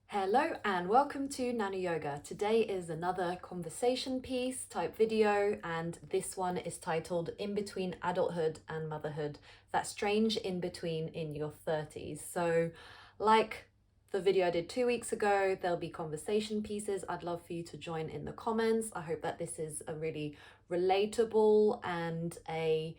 Hello and welcome to Nano Yoga. Today is another conversation piece type video, and this one is titled In Between Adulthood and Motherhood, that strange in between in your 30s. So, like the video I did 2 weeks ago, there'll be conversation pieces. I'd love for you to join in the comments. I hope that this is a really relatable and a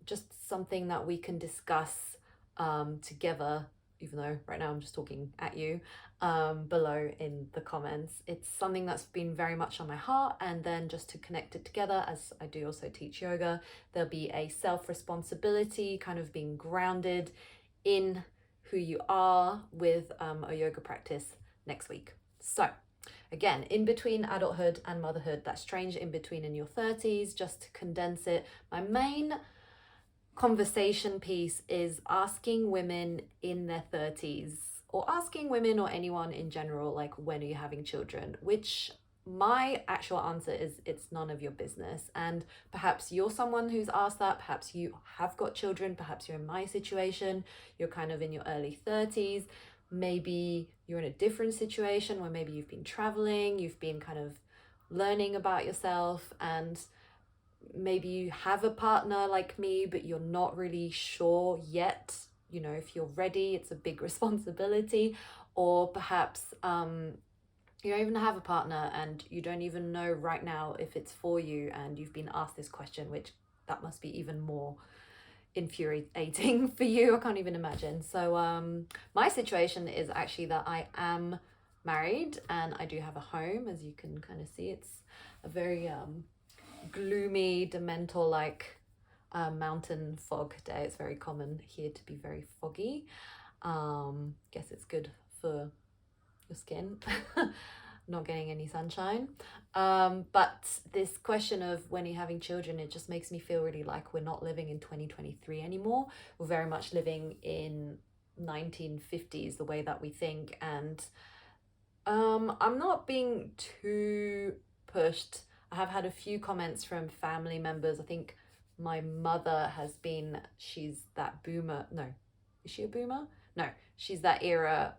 just something that we can discuss together, even though right now I'm just talking at you, below in the comments. It's something that's been very much on my heart, and then just to connect it together, as I do also teach yoga, there'll be a self-responsibility, kind of being grounded in who you are with a yoga practice next week. So again, in between adulthood and motherhood, that strange in between in your 30s, just to condense it, my main conversation piece is asking women in their 30s, or asking women or anyone in general, like, when are you having children? Which my actual answer is it's none of your business. And perhaps you're someone who's asked that, perhaps you have got children, perhaps you're in my situation, you're kind of in your early 30s, maybe you're in a different situation where maybe you've been traveling, you've been kind of learning about yourself, and maybe you have a partner like me, but you're not really sure yet, if you're ready. It's a big responsibility. Or perhaps you don't even have a partner and you don't even know right now if it's for you, and you've been asked this question, which that must be even more infuriating for you. I can't even imagine. So my situation is actually that I am married and I do have a home. As you can kind of see, it's a very gloomy, dementor like mountain fog day. It's very common here to be very foggy. Guess it's good for your skin, not getting any sunshine. But this question of when you're having children, it just makes me feel really like we're not living in 2023 anymore. We're very much living in 1950s, the way that we think. And I'm not being too pushed. I have had a few comments from family members. I think my mother she's that boomer. No, is she a boomer? No, she's that era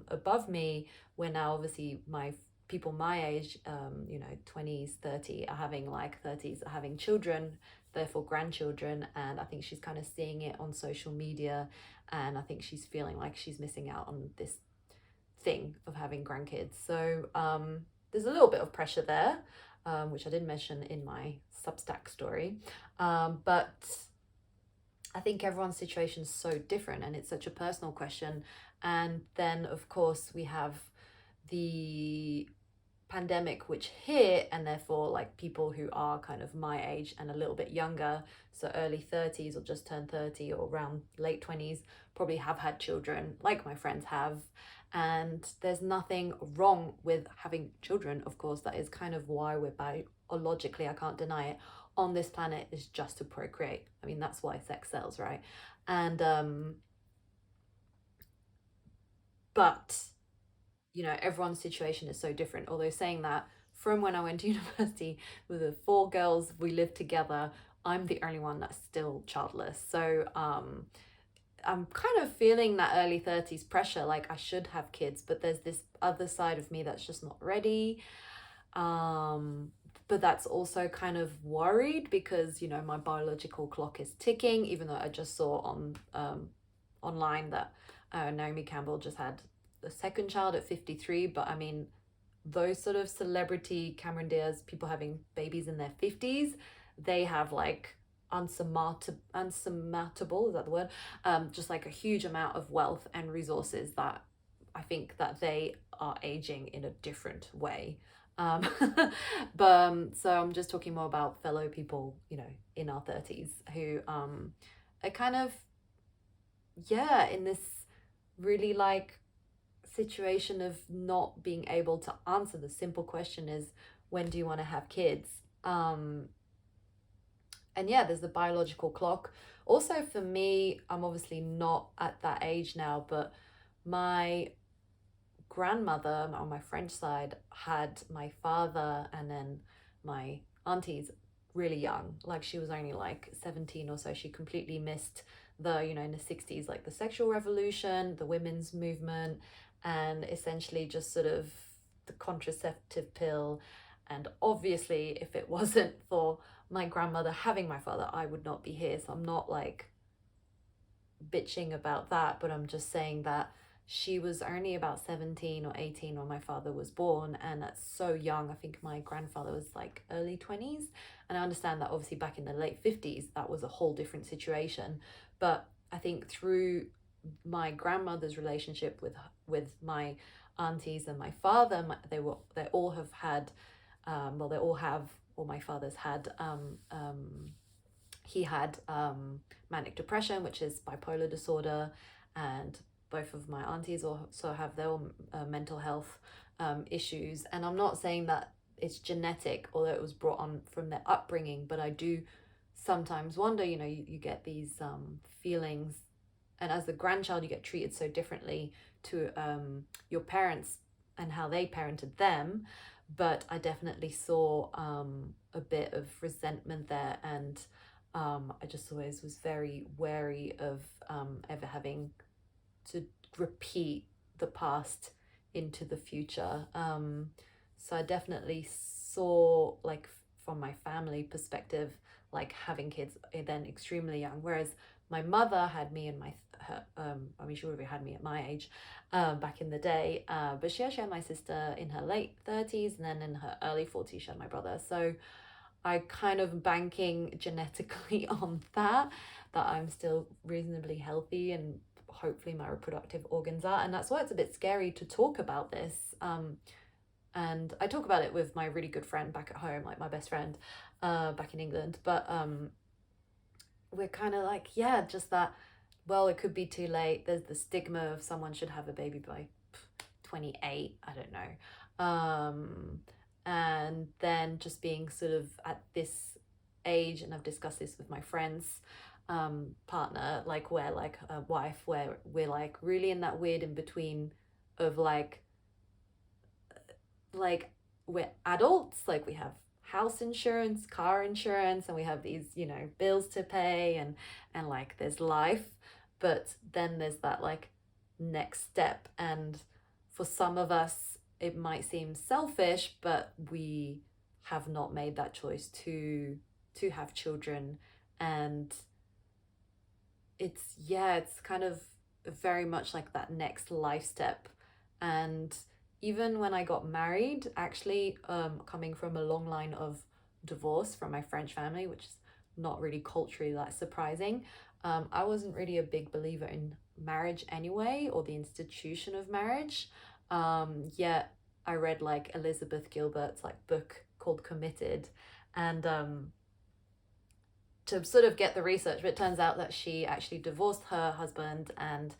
above me, where now obviously my people my age, 20s, 30 are having, like 30s are having children, therefore grandchildren. And I think she's kind of seeing it on social media, and I think she's feeling like she's missing out on this thing of having grandkids. So there's a little bit of pressure there, which I did mention in my Substack story. But I think everyone's situation is so different, and it's such a personal question. And then, of course, we have the pandemic which hit, and therefore, like, people who are kind of my age and a little bit younger, so early 30s or just turned 30 or around late 20s, probably have had children, like my friends have. And there's nothing wrong with having children, of course. That is kind of why we're biologically, I can't deny it, on this planet, is just to procreate. I mean, that's why sex sells, right? And but everyone's situation is so different. Although, saying that, from when I went to university with the four girls we lived together, I'm the only one that's still childless. So I'm kind of feeling that early 30s pressure, like I should have kids, but there's this other side of me that's just not ready. But that's also kind of worried because, my biological clock is ticking, even though I just saw on online that Naomi Campbell just had the second child at 53. But I mean, those sort of celebrity Cameron Diaz people having babies in their 50s, they have like unsurmountable, is that the word, just like a huge amount of wealth and resources, that I think that they are aging in a different way. But so I'm just talking more about fellow people, in our 30s, who are kind of, yeah, in this really like situation of not being able to answer the simple question is, when do you want to have kids? And yeah, there's the biological clock. Also, for me, I'm obviously not at that age now, but my grandmother on my French side had my father and then my aunties really young. Like, she was only like 17 or so. She completely missed the, in the 60s, like the sexual revolution, the women's movement. and essentially just sort of the contraceptive pill. And obviously, if it wasn't for my grandmother having my father, I would not be here. So I'm not like bitching about that, but I'm just saying that she was only about 17 or 18 when my father was born, and that's so young. I think my grandfather was like early 20s, and I understand that obviously back in the late 50s that was a whole different situation. But I think through my grandmother's relationship with my aunties and my father, they all have had well, they all have, or my father's had he had manic depression, which is bipolar disorder, and both of my aunties also have their own mental health issues. And I'm not saying that it's genetic, although it was brought on from their upbringing, but I do sometimes wonder, you get these feelings, and as the grandchild, you get treated so differently to your parents and how they parented them. But I definitely saw a bit of resentment there, and I just always was very wary of ever having to repeat the past into the future. So I definitely saw, like, from my family perspective, like having kids then extremely young, whereas my mother had me and I mean, she would have had me at my age back in the day, but she actually had my sister in her late 30s, and then in her early 40s she had my brother. So I kind of banking genetically on that I'm still reasonably healthy, and hopefully my reproductive organs are. And that's why it's a bit scary to talk about this. And I talk about it with my really good friend back at home, like my best friend back in England. But we're kind of like, yeah, just that, well, it could be too late. There's the stigma of someone should have a baby by 28, I don't know. And then just being sort of at this age, and I've discussed this with my friends partner, like we're like a wife, where we're like really in that weird in between of like we're adults, like we have house insurance, car insurance, and we have these, bills to pay, and like there's life, but then there's that like next step. And for some of us it might seem selfish, but we have not made that choice to have children. And it's kind of very much like that next life step. And even when I got married, actually, coming from a long line of divorce from my French family, which is not really culturally that surprising, I wasn't really a big believer in marriage anyway, or the institution of marriage. Yet I read like Elizabeth Gilbert's like book called Committed, and to sort of get the research, but it turns out that she actually divorced her husband and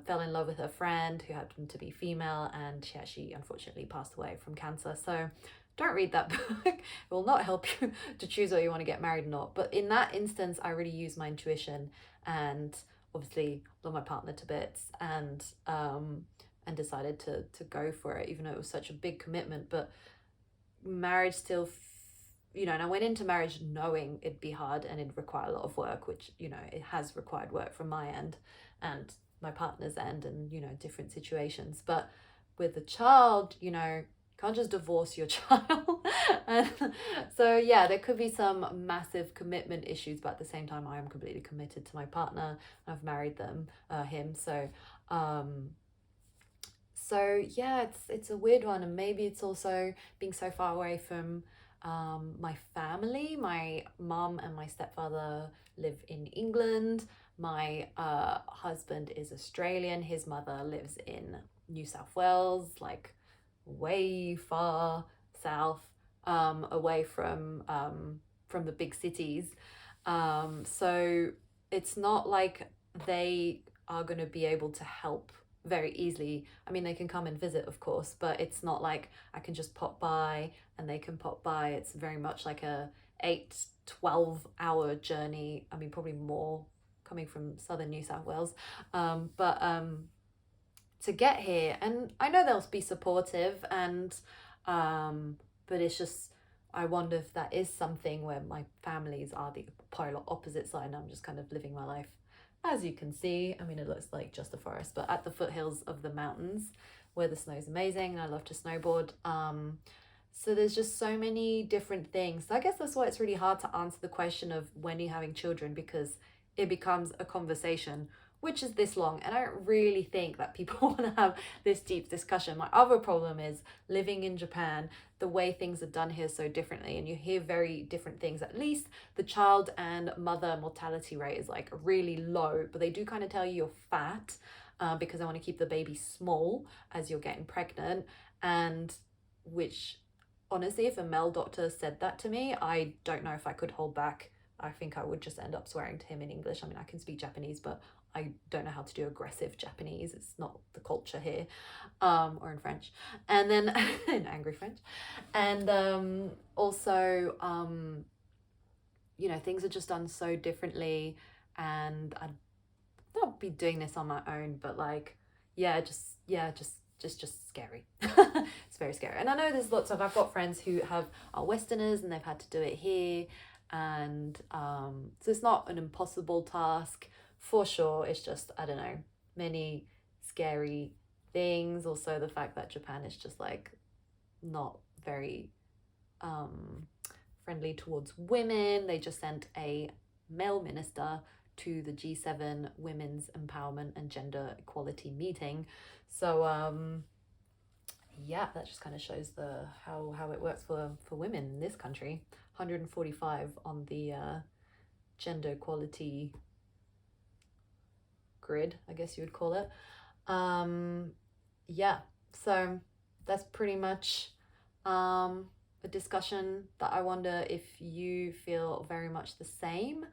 fell in love with her friend who happened to be female, and she actually unfortunately passed away from cancer. So don't read that book. It will not help you to choose whether you want to get married or not. But in that instance, I really used my intuition, and obviously love my partner to bits, and decided to go for it, even though it was such a big commitment. But marriage still, and I went into marriage knowing it'd be hard and it'd require a lot of work, which, it has required work from my end and my partner's end, and, different situations. But with a child, you can't just divorce your child. And so, yeah, there could be some massive commitment issues, but at the same time, I am completely committed to my partner. I've married him. So yeah, it's a weird one, and maybe it's also being so far away from my family. My mum and my stepfather live in England. My husband is Australian. His mother lives in New South Wales, like way far south, away from the big cities. So it's not like they are going to be able to help very easily. I mean, they can come and visit, of course, but it's not like I can just pop by and they can pop by. It's very much like a 8-12 hour journey. I mean, probably more coming from southern New South Wales. But to get here, and I know they'll be supportive, and but it's just, I wonder if that is something where my families are the polar opposite side, and I'm just kind of living my life as you can see, I mean, it looks like just a forest, but at the foothills of the mountains where the snow is amazing, and I love to snowboard. So there's just so many different things. So I guess that's why it's really hard to answer the question of when you're having children, because it becomes a conversation which is this long, and I don't really think that people want to have this deep discussion. My other problem is living in Japan, the way things are done here so differently, and you hear very different things. At least the child and mother mortality rate is like really low, but they do kind of tell you you're fat because I want to keep the baby small as you're getting pregnant. And which, honestly, if a male doctor said that to me, I don't know if I could hold back. I think I would just end up swearing to him in English. I mean, I can speak Japanese, but I don't know how to do aggressive Japanese. It's not the culture here, or in French. And then in angry French. And also, you know, things are just done so differently, and I'd not be doing this on my own, but like, just scary. It's very scary. And I know there's lots of, I've got friends who are Westerners and they've had to do it here. And so it's not an impossible task for sure. It's just, I don't know, many scary things. Also the fact that Japan is just like not very friendly towards women. They just sent a male minister to the G7 Women's Empowerment and Gender Equality meeting. So yeah, that just kind of shows how it works for women in this country. 145 on the gender equality grid, I guess you would call it. Yeah, so that's pretty much a discussion that I wonder if you feel very much the same.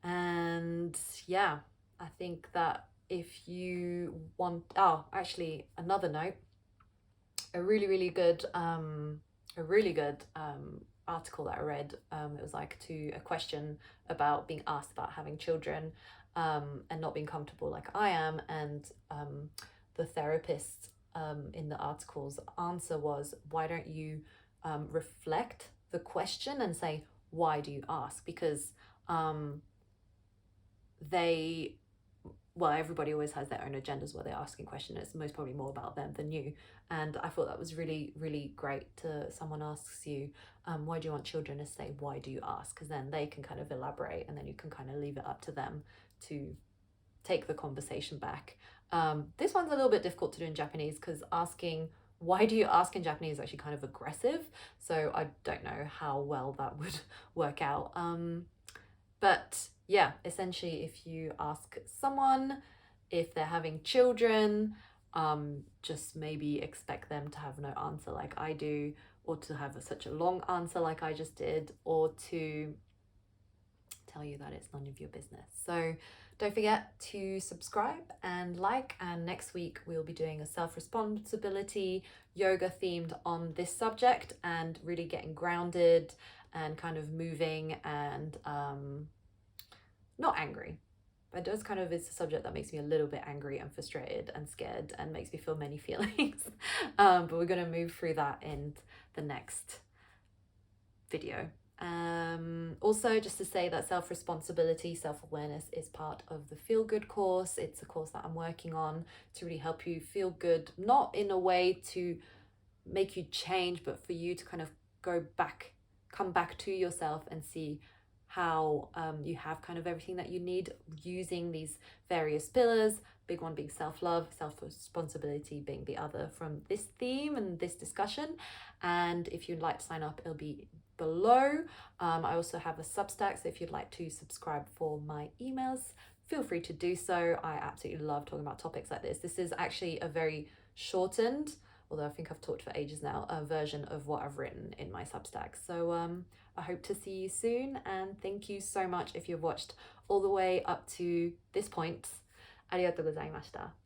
And yeah, I think that if you want, actually another note, a really good article that I read. It was like a question about being asked about having children and not being comfortable like I am, and the therapist in the article's answer was, why don't you reflect the question and say, why do you ask? Because everybody always has their own agendas where they're asking questions. It's most probably more about them than you. And I thought that was really, really great. Someone asks you, why do you want children, to say, why do you ask? Because then they can kind of elaborate, and then you can kind of leave it up to them to take the conversation back. This one's a little bit difficult to do in Japanese, because asking, why do you ask, in Japanese is actually kind of aggressive. So I don't know how well that would work out. But yeah, essentially, if you ask someone if they're having children, just maybe expect them to have no answer like I do, or to have such a long answer like I just did, or to tell you that it's none of your business. So don't forget to subscribe and like, and next week we'll be doing a self-responsibility yoga themed on this subject, and really getting grounded and kind of moving, and not angry, but it does kind of, it's a subject that makes me a little bit angry and frustrated and scared and makes me feel many feelings. But we're going to move through that in the next video. Also, just to say that self-responsibility, self-awareness is part of the Feel Good course. It's a course that I'm working on to really help you feel good, not in a way to make you change, but for you to kind of come back to yourself and see how you have kind of everything that you need, using these various pillars, big one being self-love, self-responsibility being the other from this theme and this discussion. And if you'd like to sign up, it'll be below. I also have a Substack, so if you'd like to subscribe for my emails, feel free to do so. I absolutely love talking about topics like this. This is actually a very shortened, although I think I've talked for ages now, a version of what I've written in my Substack. So I hope to see you soon, and thank you so much if you've watched all the way up to this point. ありがとうございました。